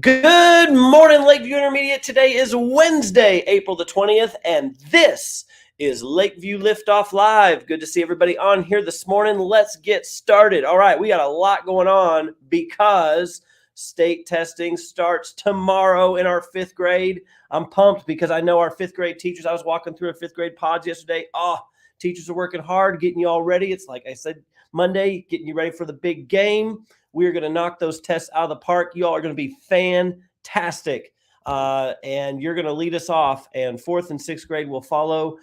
Good morning, Lakeview Intermediate. Today is Wednesday, April the 20th, and this is Lakeview Liftoff Live. Good to see everybody on here this morning. Let's get started. All right, we got a lot going on because state testing starts tomorrow in our fifth grade. I'm pumped because I know our fifth grade teachers. I was walking through a fifth grade pods yesterday. Teachers are working hard, getting you all ready. It's like I said, Monday, getting you ready for the big game. We are going to knock those tests out of the park. You all are going to be fantastic. And you're going to lead us off. And fourth and sixth grade will follow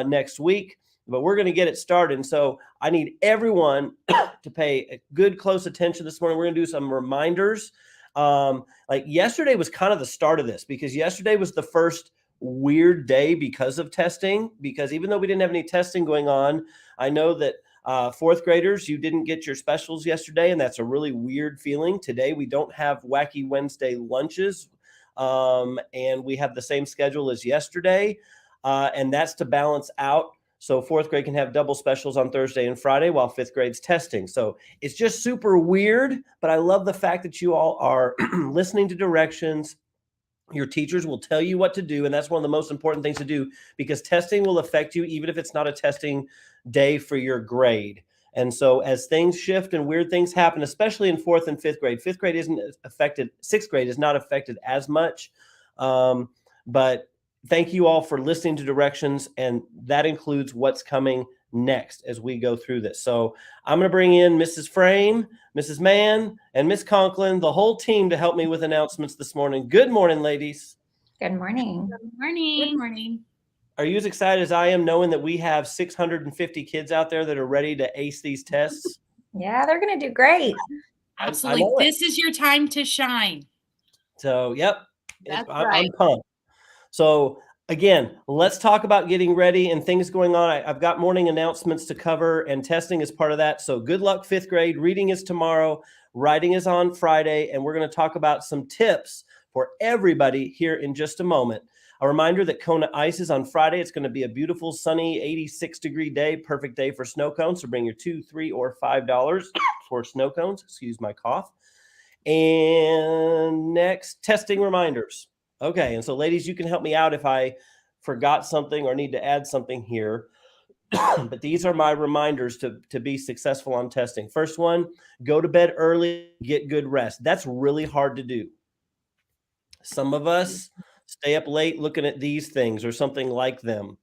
next week. But we're going to get it started. And so I need everyone to pay a good close attention this morning. We're going to do some reminders. Like yesterday was kind of the start of this because yesterday was the first weird day because of testing. Because even though we didn't have any testing going on, I know that fourth graders, you didn't get your specials yesterday, and that's a really weird feeling. Today, we don't have Wacky Wednesday lunches, and we have the same schedule as yesterday, and that's to balance out. So fourth grade can have double specials on Thursday and Friday while fifth grade's testing. So it's just super weird, but I love the fact that you all are listening to directions. Your teachers will tell you what to do, and that's one of the most important things to do because testing will affect you even if it's not a testing day for your grade. And so as things shift and weird things happen, especially in fourth and fifth grade isn't affected. Sixth grade is not affected as much. But thank you all for listening to directions, and that includes what's coming next as we go through this. So I'm going to bring in Mrs. Frame, Mrs. Mann, and Miss Conklin, the whole team to help me with announcements this morning. Good morning, ladies. Good morning. Good morning. Good morning. Are you as excited as I am knowing that we have 650 kids out there that are ready to ace these tests? Yeah, they're going to do great. Absolutely. This is your time to shine. So, yep. That's right. I'm pumped. So, again, let's talk about getting ready and things going on. I've got morning announcements to cover, and testing is part of that. So good luck, fifth grade. Reading is tomorrow. Writing is on Friday. And we're going to talk about some tips for everybody here in just a moment. A reminder that Kona Ice is on Friday. It's going to be a beautiful, sunny, 86-degree day. Perfect day for snow cones. So bring your $2, $3, or $5 for snow cones. Excuse my cough. And next, testing reminders. Okay, and so ladies, you can help me out if I forgot something or need to add something here. But these are my reminders to be successful on testing. First one, go to bed early, get good rest. That's really hard to do. Some of us stay up late looking at these things or something like them.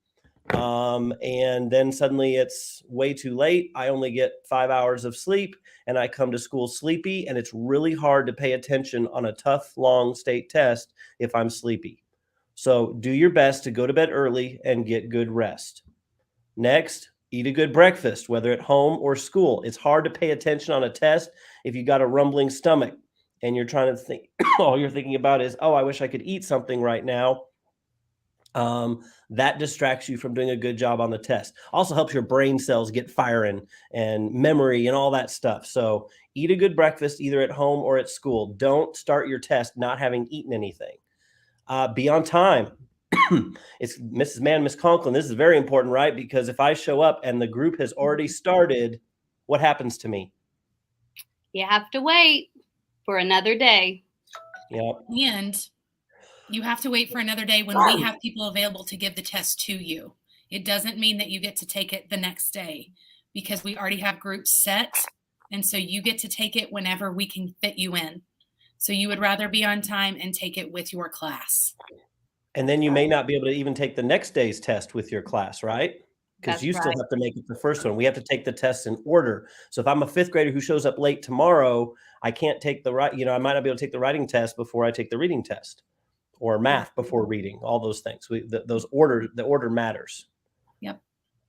And then suddenly it's way too late. I only get 5 hours of sleep and I come to school sleepy, and it's really hard to pay attention on a tough, long state test if I'm sleepy. So do your best to go to bed early and get good rest. Next, eat a good breakfast, whether at home or school. It's hard to pay attention on a test if you got a rumbling stomach and you're trying to think, all you're thinking about is, I wish I could eat something right now. That distracts you from doing a good job on the test. Also helps your brain cells get firing and memory and all that stuff. So eat a good breakfast either at home or at school. Don't start your test not having eaten anything. Be on time. It's Mrs. Mann, Miss Conklin. This is very important, right? Because if I show up and the group has already started, what happens to me? You have to wait for another day. Yeah. And you have to wait for another day when we have people available to give the test to you. It doesn't mean that you get to take it the next day because we already have groups set. And so you get to take it whenever we can fit you in. So you would rather be on time and take it with your class. And then you may not be able to even take the next day's test with your class, right? Because you still have to make it the first one. We have to take the tests in order. So if I'm a fifth grader who shows up late tomorrow, I can't take I might not be able to take the writing test before I take the reading test, or math before reading, all those things. The order matters. Yep.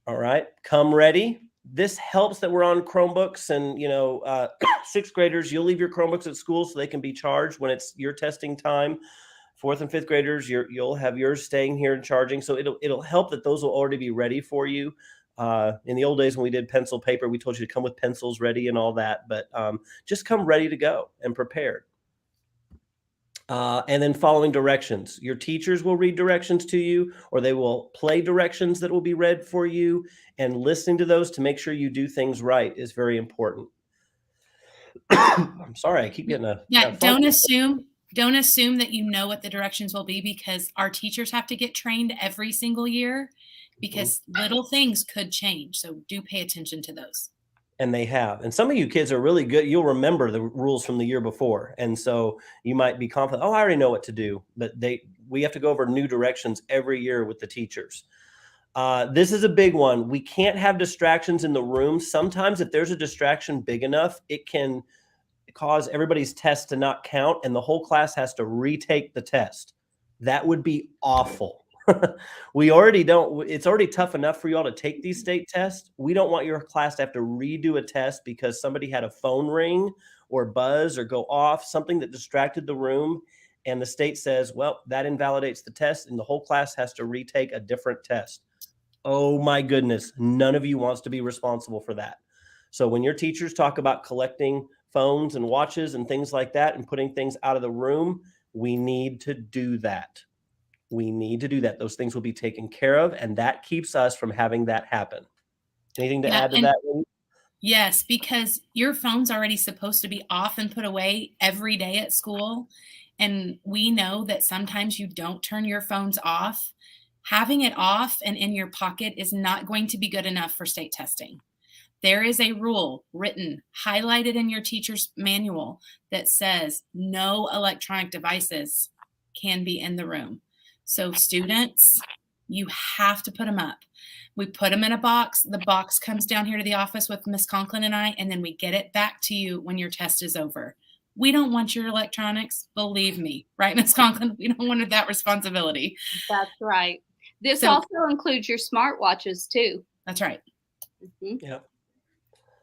All right. Come ready. This helps that we're on Chromebooks, and, sixth graders, you'll leave your Chromebooks at school so they can be charged when it's your testing time. Fourth and fifth graders, you'll have yours staying here and charging. So it'll help that those will already be ready for you. In the old days when we did pencil paper, we told you to come with pencils ready and all that, but just come ready to go and prepared. And then following directions. Your teachers will read directions to you, or they will play directions that will be read for you, and listening to those to make sure you do things right is very important. I'm sorry, I keep getting don't assume Don't assume that you know what the directions will be, because our teachers have to get trained every single year, because little things could change. So do pay attention to those. And they have. And some of you kids are really good. You'll remember the rules from the year before. And so you might be confident, oh, I already know what to do. But we have to go over new directions every year with the teachers. This is a big one. We can't have distractions in the room. Sometimes if there's a distraction big enough, it can cause everybody's test to not count and the whole class has to retake the test. That would be awful. We already don't, it's already tough enough for you all to take these state tests. We don't want your class to have to redo a test because somebody had a phone ring or buzz or go off, something that distracted the room. And the state says, well, that invalidates the test and the whole class has to retake a different test. Oh my goodness. None of you wants to be responsible for that. So when your teachers talk about collecting phones and watches and things like that and putting things out of the room, we need to do that. We need to do that. Those things will be taken care of, and that keeps us from having that happen. Anything to add to that? Yes, because your phone's already supposed to be off and put away every day at school. And we know that sometimes you don't turn your phones off. Having it off and in your pocket is not going to be good enough for state testing. There is a rule written, highlighted in your teacher's manual that says no electronic devices can be in the room. So students, you have to put them up. We put them in a box. The box comes down here to the office with Miss Conklin and I, and then we get it back to you when your test is over. We don't want your electronics, believe me, right, Miss Conklin? We don't want that responsibility. That's right. This also includes your smartwatches too. That's right. Mm-hmm. Yeah.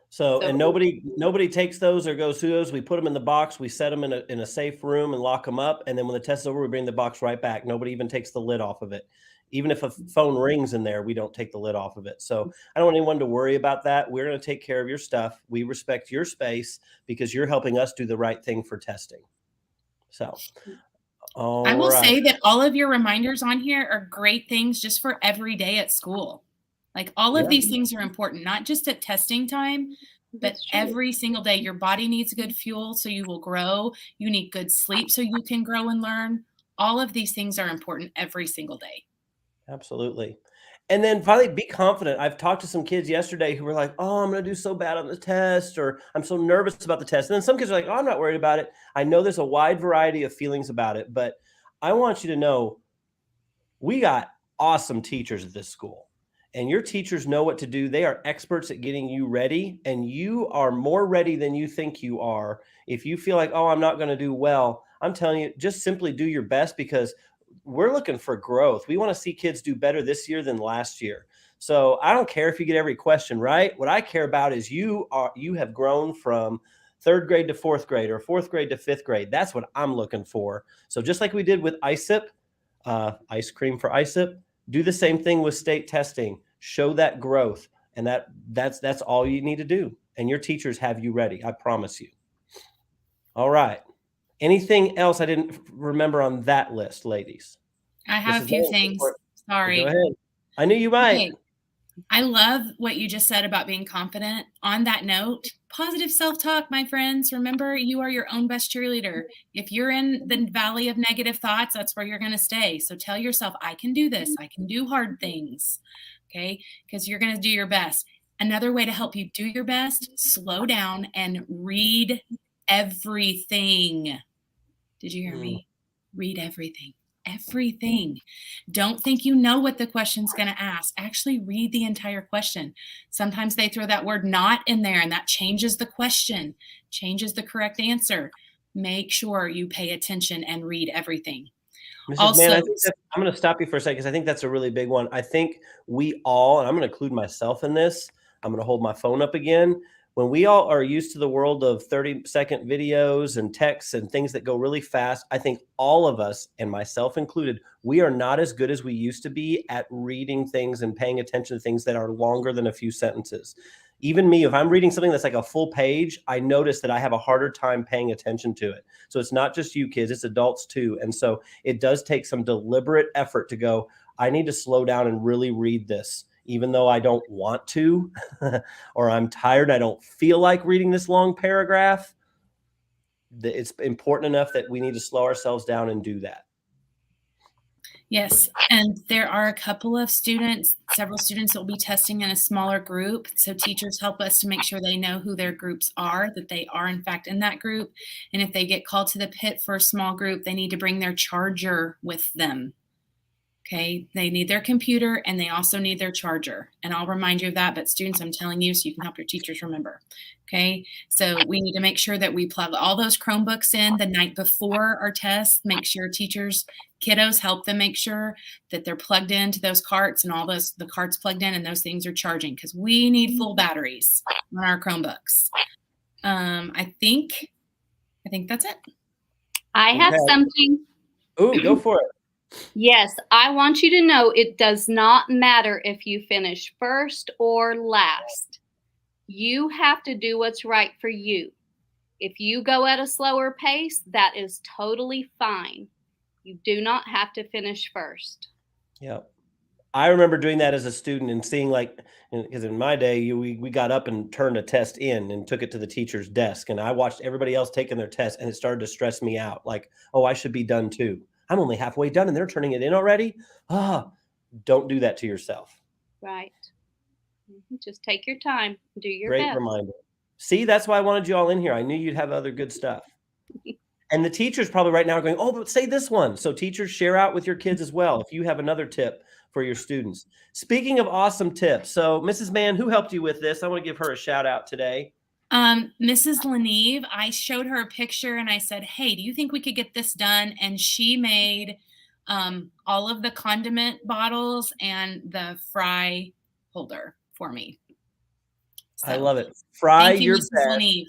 So, and nobody takes those or goes through those. We put them in the box. We set them in a safe room and lock them up. And then when the test is over, we bring the box right back. Nobody even takes the lid off of it. Even if a phone rings in there, we don't take the lid off of it. So I don't want anyone to worry about that. We're going to take care of your stuff. We respect your space because you're helping us do the right thing for testing. So I will say that all of your reminders on here are great things just for every day at school. Like all of these things are important, not just at testing time, but every single day. Your body needs good fuel so you will grow. You need good sleep so you can grow and learn. All of these things are important every single day. Absolutely. And then finally, be confident. I've talked to some kids yesterday who were like, oh, I'm going to do so bad on the test, or I'm so nervous about the test. And then some kids are like, oh, I'm not worried about it. I know there's a wide variety of feelings about it, but I want you to know we got awesome teachers at this school. And your teachers know what to do. They are experts at getting you ready, and you are more ready than you think you are. If you feel like, oh, I'm not going to do well, I'm telling you, just simply do your best because we're looking for growth. We want to see kids do better this year than last year. So I don't care if you get every question right. What I care about is you have grown from third grade to fourth grade or fourth grade to fifth grade. That's what I'm looking for. So just like we did with ISIP, ice cream for ISIP, do the same thing with state testing. Show that growth, and that's all you need to do. And your teachers have you ready. I promise you. All right. Anything else I didn't remember on that list, ladies? I have a few things. Sorry. Go ahead. I knew you might. Okay. I love what you just said about being confident. On that note, positive self-talk, my friends. Remember, you are your own best cheerleader. If you're in the valley of negative thoughts, that's where you're going to stay. So tell yourself, I can do this. I can do hard things. Okay? Because you're going to do your best. Another way to help you do your best, slow down and read everything. Did you hear me? Read everything. Everything. Don't think you know what the question's going to ask. Actually read the entire question. Sometimes they throw that word not in there and that changes the question, changes the correct answer. Make sure you pay attention and read everything. Mrs. Also, Mann, I'm going to stop you for a second because I think that's a really big one. I think we all, and I'm going to include myself in this, I'm going to hold my phone up again. When we all are used to the world of 30-second videos and texts and things that go really fast, I think all of us, and myself included, we are not as good as we used to be at reading things and paying attention to things that are longer than a few sentences. Even me, if I'm reading something that's like a full page, I notice that I have a harder time paying attention to it. So it's not just you kids, it's adults too. And so it does take some deliberate effort to go, I need to slow down and really read this. Even though I don't want to, or I'm tired, I don't feel like reading this long paragraph. It's important enough that we need to slow ourselves down and do that. Yes, and there are a couple of students, several students that will be testing in a smaller group. So teachers help us to make sure they know who their groups are, that they are in fact in that group. And if they get called to the pit for a small group, they need to bring their charger with them. Okay, they need their computer and they also need their charger. And I'll remind you of that, but students, I'm telling you so you can help your teachers remember. Okay, so we need to make sure that we plug all those Chromebooks in the night before our test. Make sure teachers, kiddos, help them make sure that they're plugged into those carts and all those, the carts plugged in and those things are charging because we need full batteries on our Chromebooks. I think that's it. I have something. Ooh, go for it. Yes, I want you to know it does not matter if you finish first or last. You have to do what's right for you. If you go at a slower pace, that is totally fine. You do not have to finish first. Yeah. I remember doing that as a student and seeing because in my day, we got up and turned a test in and took it to the teacher's desk. And I watched everybody else taking their test and it started to stress me out. Like, oh, I should be done too. I'm only halfway done and they're turning it in already. Don't do that to yourself. Right. Just take your time. Do your Great best. reminder. See, that's why I wanted you all in here. I knew you'd have other good stuff. And the teachers probably right now are going, oh, but say this one. So teachers, share out with your kids as well if you have another tip for your students. Speaking of awesome tips, so Mrs. Mann, who helped you with this? I want to give her a shout out today. Mrs. Leneve, I showed her a picture and I said, hey, do you think we could get this done? And she made all of the condiment bottles and the fry holder for me. So, I love it. Fry your Mrs. best. Leneve.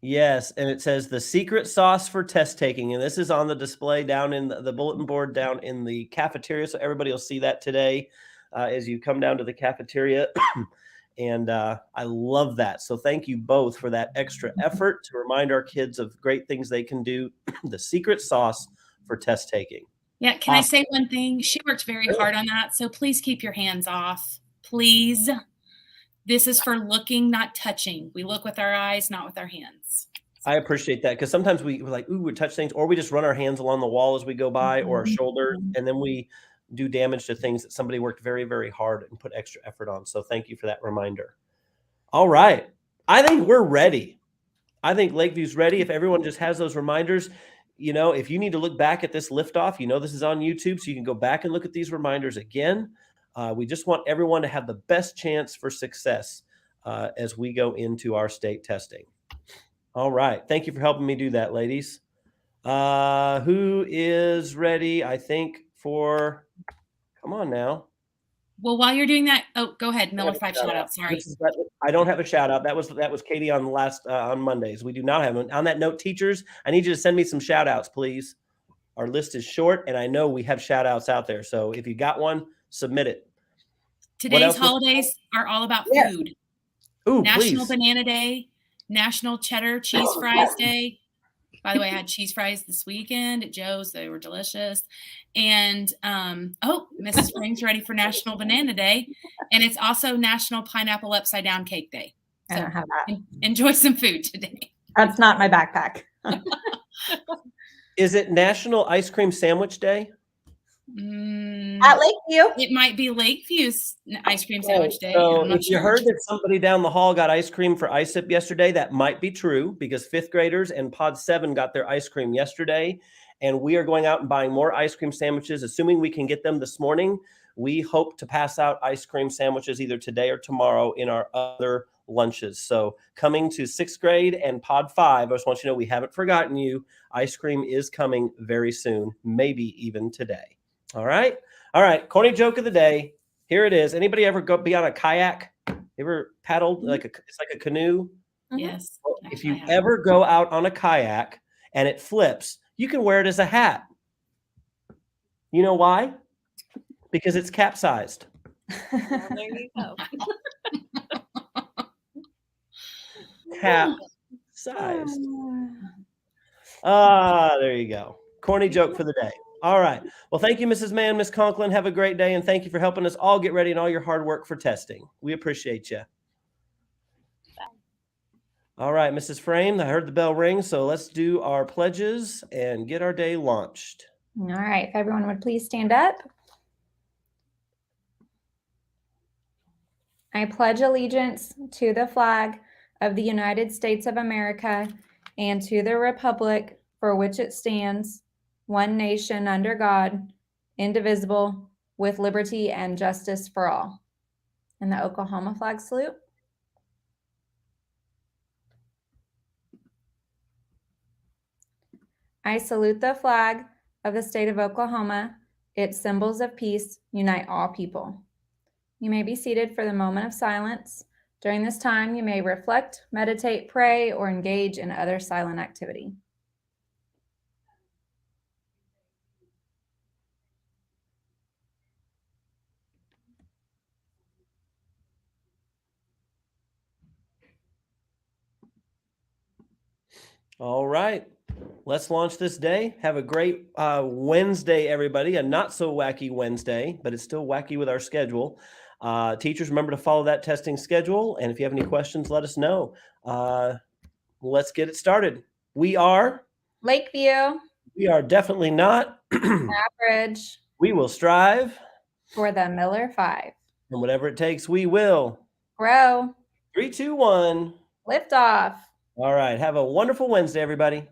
Yes, and it says the secret sauce for test taking, and this is on the display down in the bulletin board down in the cafeteria, so everybody will see that today as you come down to the cafeteria. And I love that. So thank you both for that extra effort to remind our kids of great things they can do. The secret sauce for test taking. Yeah, can I say one thing? She worked very hard on that, so please keep your hands off. Please. This is for looking, not touching. We look with our eyes, not with our hands. I appreciate that because sometimes we're like, ooh, we touch things, or we just run our hands along the wall as we go by or our shoulder, and then we do damage to things that somebody worked very, very hard and put extra effort on. So thank you for that reminder. All right. I think we're ready. I think Lakeview's ready. If everyone just has those reminders, if you need to look back at this liftoff, this is on YouTube, so you can go back and look at these reminders again. We just want everyone to have the best chance for success as we go into our state testing. All right. Thank you for helping me do that, ladies. Who is ready, I think, come on now. Well, while you're doing that, go ahead. Miller 5 shout out. Sorry. I don't have a shout out. That was Katie on the last on Mondays. We do not have one. On that note, teachers, I need you to send me some shout outs, please. Our list is short, and I know we have shout outs out there. So if you got one, submit it. Today's holidays are all about food. Ooh, National please. Banana Day, National Cheddar Cheese Fries Day. By the way, I had cheese fries this weekend at Joe's. They were delicious. And, Mrs. Spring's ready for National Banana Day. And it's also National Pineapple Upside Down Cake Day. So I don't have that. Enjoy some food today. That's not my backpack. Is it National Ice Cream Sandwich Day? At Lakeview. It might be Lakeview's ice cream sandwich day. So I'm not if you sure. heard that somebody down the hall got ice cream for ISIP yesterday, that might be true because 5th graders and Pod 7 got their ice cream yesterday. And we are going out and buying more ice cream sandwiches, assuming we can get them this morning. We hope to pass out ice cream sandwiches either today or tomorrow in our other lunches. So coming to 6th grade and Pod 5, I just want you to know we haven't forgotten you. Ice cream is coming very soon, maybe even today. All right. Corny joke of the day. Here it is. Anybody ever be on a kayak? Ever paddled it's like a canoe? Yes. Well, if you ever go out on a kayak and it flips, you can wear it as a hat. You know why? Because it's capsized. Well, there you go. Capsized. There you go. Corny joke for the day. All right. Well, thank you, Mrs. Mann, Miss Conklin. Have a great day, and thank you for helping us all get ready and all your hard work for testing. We appreciate you. All right, Mrs. Frame, I heard the bell ring, so let's do our pledges and get our day launched. All right, if everyone would please stand up. I pledge allegiance to the flag of the United States of America and to the republic for which it stands, one nation under God, indivisible, with liberty and justice for all. And the Oklahoma flag salute. I salute the flag of the state of Oklahoma. Its symbols of peace unite all people. You may be seated for the moment of silence. During this time, you may reflect, meditate, pray, or engage in other silent activity. All right, let's launch this day. Have a great Wednesday, everybody. A not so wacky Wednesday, but it's still wacky with our schedule. Teachers, remember to follow that testing schedule. And if you have any questions, let us know. Let's get it started. We are Lakeview. We are definitely not Average. We will strive For the Miller 5. and whatever it takes, we will Grow. 3, 2, 1. Lift off. All right. Have a wonderful Wednesday, everybody.